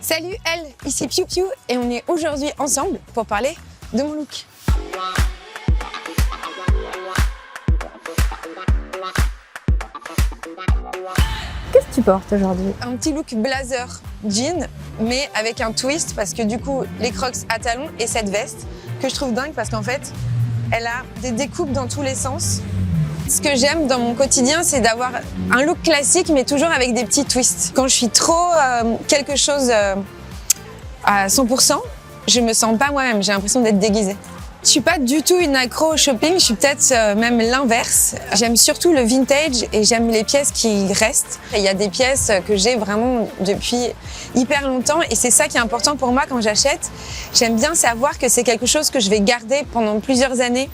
Salut Elle, ici Piu Piu et on est aujourd'hui ensemble pour parler de mon look. Qu'est-ce que tu portes aujourd'hui? Un petit look blazer jean, mais avec un twist parce que du coup les crocs à talons et cette veste que je trouve dingue parce qu'en fait elle a des découpes dans tous les sens. Ce que j'aime dans mon quotidien, c'est d'avoir un look classique mais toujours avec des petits twists. Quand je suis trop quelque chose à 100%, je me sens pas moi-même, j'ai l'impression d'être déguisée. Je suis pas du tout une accro au shopping, je suis peut-être même l'inverse. J'aime surtout le vintage et j'aime les pièces qui restent. Il y a des pièces que j'ai vraiment depuis hyper longtemps et c'est ça qui est important pour moi quand j'achète. J'aime bien savoir que c'est quelque chose que je vais garder pendant plusieurs années.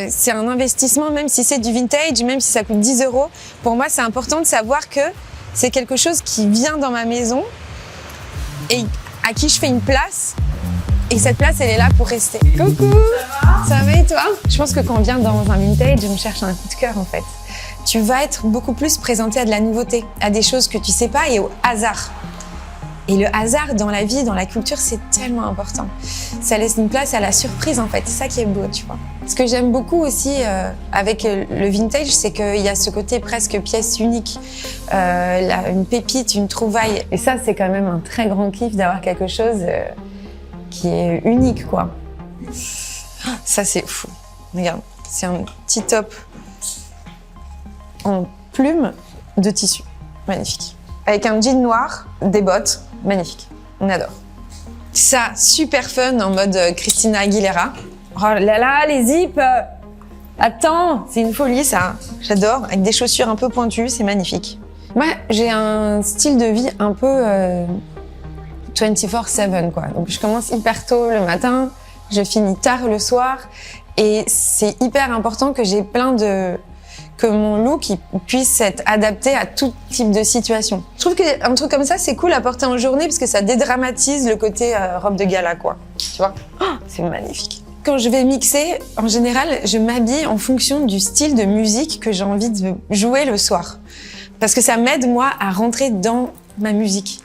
C'est un investissement, même si c'est du vintage, même si ça coûte 10 €. Pour moi, c'est important de savoir que c'est quelque chose qui vient dans ma maison et à qui je fais une place. Et cette place, elle est là pour rester. Coucou! Ça va et toi? Je pense que quand on vient dans un vintage, on cherche un coup de cœur en fait. Tu vas être beaucoup plus présenté à de la nouveauté, à des choses que tu sais pas et au hasard. Et le hasard dans la vie, dans la culture, c'est tellement important. Ça laisse une place à la surprise en fait. C'est ça qui est beau, tu vois. Ce que j'aime beaucoup aussi avec le vintage, c'est qu'il y a ce côté presque pièce unique. Une pépite, une trouvaille. Et ça, c'est quand même un très grand kiff d'avoir quelque chose qui est unique, quoi. Ça, c'est fou. Regarde, c'est un petit top en plume de tissu. Magnifique. Avec un jean noir, des bottes. Magnifique. On adore. Ça, super fun en mode Christina Aguilera. Oh là là, les zips! Attends, c'est une folie, ça. J'adore. Avec des chaussures un peu pointues, c'est magnifique. Moi, j'ai un style de vie un peu 24/7, quoi. Donc, je commence hyper tôt le matin, je finis tard le soir. Et c'est hyper important que j'ai que mon look puisse être adapté à tout type de situation. Je trouve qu'un truc comme ça, c'est cool à porter en journée parce que ça dédramatise le côté robe de gala, quoi. Tu vois? Oh, c'est magnifique. Quand je vais mixer, en général, je m'habille en fonction du style de musique que j'ai envie de jouer le soir. Parce que ça m'aide, moi, à rentrer dans ma musique.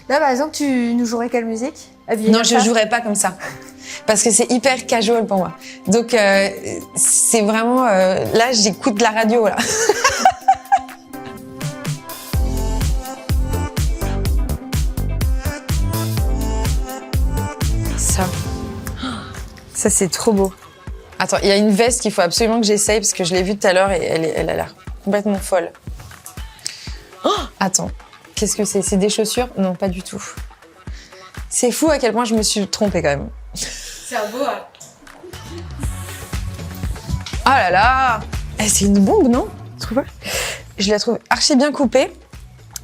Là, par exemple, tu nous jouerais quelle musique? Non, je jouerais pas comme ça. Parce que c'est hyper casual pour moi. Donc, c'est vraiment... là, j'écoute la radio, là. Ça, c'est trop beau. Attends, il y a une veste qu'il faut absolument que j'essaye parce que je l'ai vue tout à l'heure et elle a l'air complètement folle. Oh, attends, qu'est-ce que c'est? C'est des chaussures? Non, pas du tout. C'est fou à quel point je me suis trompée quand même. C'est un beau. Oh là là! C'est une bombe, non? Tu trouves pas? Je la trouve archi bien coupée.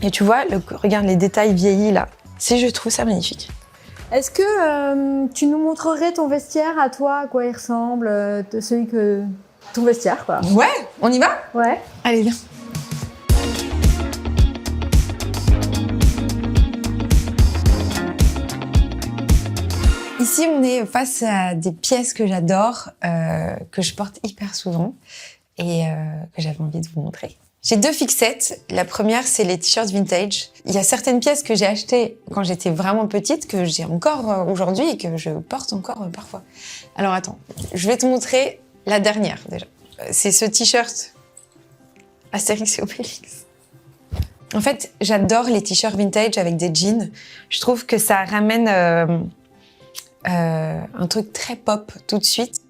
Et tu vois, regarde les détails vieillis là. Je trouve ça magnifique. Est-ce que tu nous montrerais ton vestiaire à toi, à quoi il ressemble, ton vestiaire, quoi? Ouais, on y va? Ouais. Allez, viens. Ici, on est face à des pièces que j'adore, que je porte hyper souvent et que j'avais envie de vous montrer. J'ai 2 fixettes. La première, c'est les t-shirts vintage. Il y a certaines pièces que j'ai achetées quand j'étais vraiment petite, que j'ai encore aujourd'hui et que je porte encore parfois. Alors attends, je vais te montrer la dernière déjà. C'est ce t-shirt Astérix et Obélix. En fait, j'adore les t-shirts vintage avec des jeans. Je trouve que ça ramène un truc très pop tout de suite.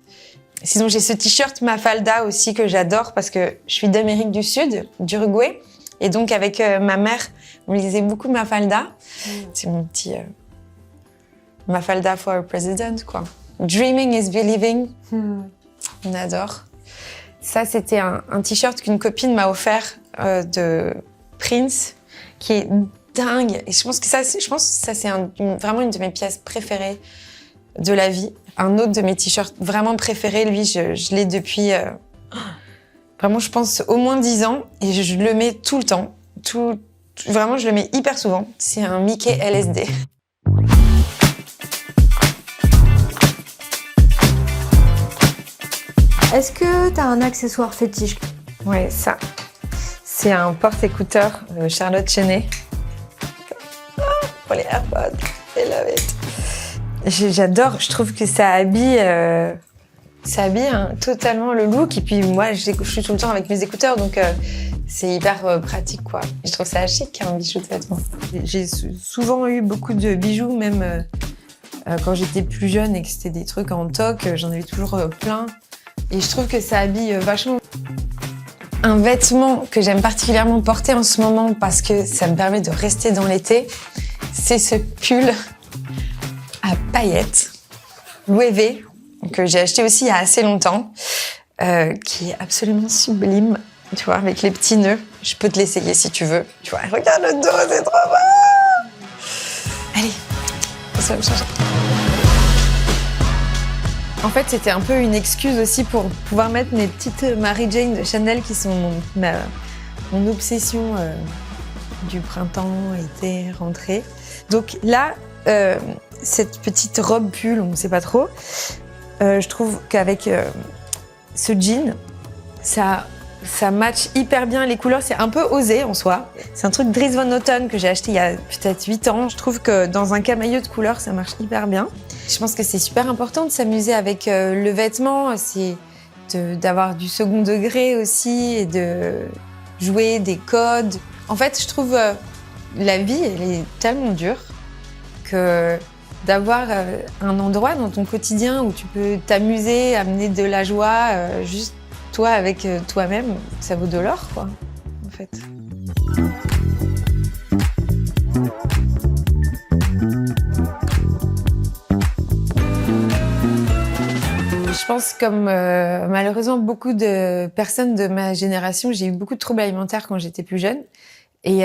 Sinon, j'ai ce t-shirt Mafalda aussi que j'adore parce que je suis d'Amérique du Sud, d'Uruguay. Et donc, avec ma mère, on lisait beaucoup Mafalda. C'est mon petit Mafalda for a president, quoi. Dreaming is believing. On adore. Ça, c'était un t-shirt qu'une copine m'a offert de Prince, qui est dingue. Et je pense que ça, c'est vraiment une de mes pièces préférées de la vie. Un autre de mes t-shirts vraiment préférés, lui, je l'ai depuis, vraiment, je pense, au moins 10 ans. Et je le mets tout le temps. Vraiment, je le mets hyper souvent. C'est un Mickey LSD. Est-ce que t'as un accessoire fétiche? Ouais, ça. C'est un porte-écouteurs Charlotte Chenet. Pour les AirPods. I love it. J'adore, je trouve que ça habille totalement le look. Et puis moi, je suis tout le temps avec mes écouteurs, donc c'est hyper pratique, quoi. Je trouve ça chic, un bijou de vêtements. J'ai souvent eu beaucoup de bijoux, même quand j'étais plus jeune et que c'était des trucs en toc, j'en avais toujours plein. Et je trouve que ça habille vachement. Un vêtement que j'aime particulièrement porter en ce moment parce que ça me permet de rester dans l'été, c'est ce pull à paillettes, Louis V, que j'ai acheté aussi il y a assez longtemps, qui est absolument sublime, tu vois, avec les petits nœuds. Je peux te l'essayer si tu veux. Tu vois, regarde le dos, c'est trop beau. Allez, ça va me changer. En fait, c'était un peu une excuse aussi pour pouvoir mettre mes petites Mary Jane de Chanel qui sont mon obsession du printemps, été, rentrée. Donc là, cette petite robe pull, on ne sait pas trop, je trouve qu'avec ce jean, ça match hyper bien les couleurs. C'est un peu osé en soi. C'est un truc Dries Van Noten que j'ai acheté il y a peut-être 8 ans. Je trouve que dans un camailleux de couleurs, ça marche hyper bien. Je pense que c'est super important de s'amuser avec le vêtement, c'est d'avoir du second degré aussi et de jouer des codes. En fait, je trouve la vie, elle est tellement dure que d'avoir un endroit dans ton quotidien où tu peux t'amuser, amener de la joie, juste toi avec toi-même, ça vaut de l'or, quoi, en fait. Je pense comme malheureusement beaucoup de personnes de ma génération, j'ai eu beaucoup de troubles alimentaires quand j'étais plus jeune. Et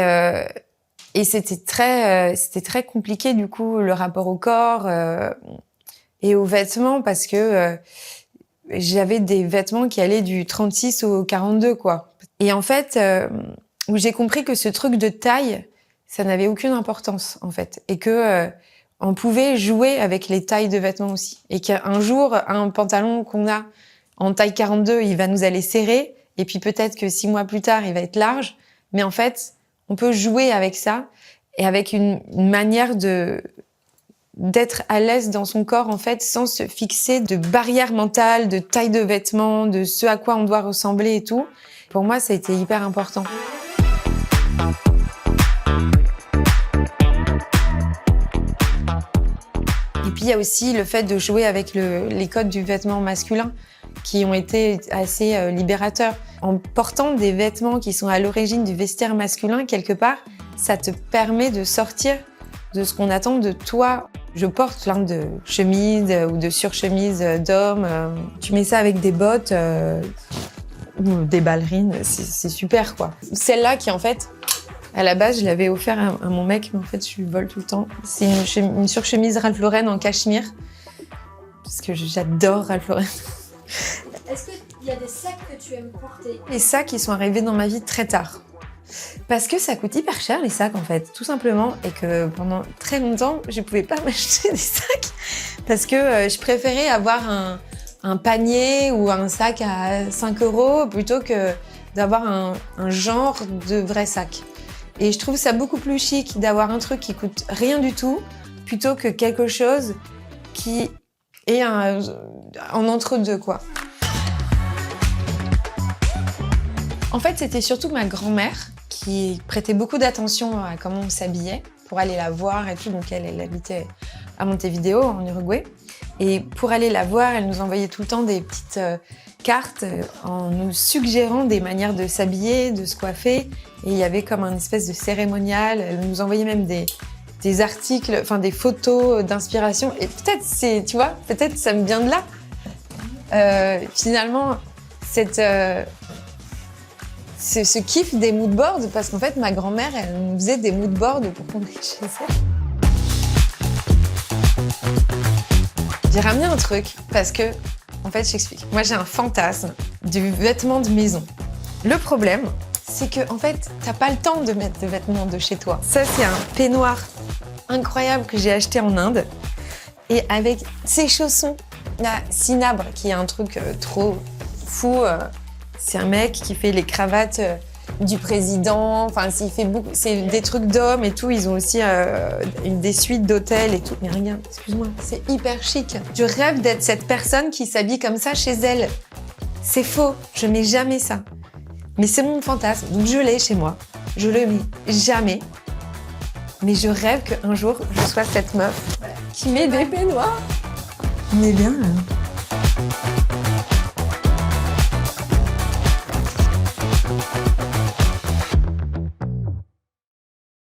c'était très compliqué du coup le rapport au corps et aux vêtements parce que j'avais des vêtements qui allaient du 36 au 42 quoi. Et en fait où j'ai compris que ce truc de taille, ça n'avait aucune importance en fait et que on pouvait jouer avec les tailles de vêtements aussi. Et qu'un jour, un pantalon qu'on a en taille 42, il va nous aller serrer. Et puis peut-être que 6 mois plus tard, il va être large. Mais en fait, on peut jouer avec ça et avec une manière d'être à l'aise dans son corps, en fait, sans se fixer de barrières mentales, de taille de vêtements, de ce à quoi on doit ressembler et tout. Pour moi, ça a été hyper important. Et puis il y a aussi le fait de jouer avec les codes du vêtement masculin qui ont été assez libérateurs. En portant des vêtements qui sont à l'origine du vestiaire masculin, quelque part, ça te permet de sortir de ce qu'on attend de toi. Je porte plein de chemises ou de surchemises d'hommes. Tu mets ça avec des bottes ou des ballerines, c'est super quoi. Celle-là qui en fait, à la base, je l'avais offert à mon mec, mais en fait, je lui vole tout le temps. C'est une surchemise Ralph Lauren en cachemire. Parce que j'adore Ralph Lauren. Est-ce qu'il y a des sacs que tu aimes porter? Les sacs, ils sont arrivés dans ma vie très tard. Parce que ça coûte hyper cher, les sacs, en fait, tout simplement. Et que pendant très longtemps, je ne pouvais pas m'acheter des sacs. Parce que je préférais avoir un panier ou un sac à 5 € plutôt que d'avoir un genre de vrai sac. Et je trouve ça beaucoup plus chic d'avoir un truc qui coûte rien du tout plutôt que quelque chose qui est en entre-deux, quoi. En fait, c'était surtout ma grand-mère qui prêtait beaucoup d'attention à comment on s'habillait pour aller la voir et tout. Donc elle habitait à Montevideo, en Uruguay. Et pour aller la voir, elle nous envoyait tout le temps des petites cartes en nous suggérant des manières de s'habiller, de se coiffer. Et il y avait comme un espèce de cérémonial. Elle nous envoyait même des articles, enfin des photos d'inspiration. Et peut-être tu vois, peut-être ça me vient de là. Finalement, ce kiff des moodboards, parce qu'en fait, ma grand-mère, elle nous faisait des moodboards pour qu'on aille chez elle. J'ai ramené un truc parce que, en fait, j'explique. Moi, j'ai un fantasme du vêtement de maison. Le problème, c'est que, en fait, t'as pas le temps de mettre des vêtements de chez toi. Ça, c'est un peignoir incroyable que j'ai acheté en Inde. Et avec ces chaussons, la Cinabre, qui est un truc trop fou. C'est un mec qui fait les cravates du président. Enfin, s'il fait beaucoup, c'est des trucs d'hommes et tout. Ils ont aussi des suites d'hôtels et tout. Mais regarde, excuse-moi, c'est hyper chic. Je rêve d'être cette personne qui s'habille comme ça chez elle. C'est faux, je mets jamais ça. Mais c'est mon fantasme, donc je l'ai chez moi. Je le mets jamais. Mais je rêve qu'un jour, je sois cette meuf qui met des peignoirs. On est bien là.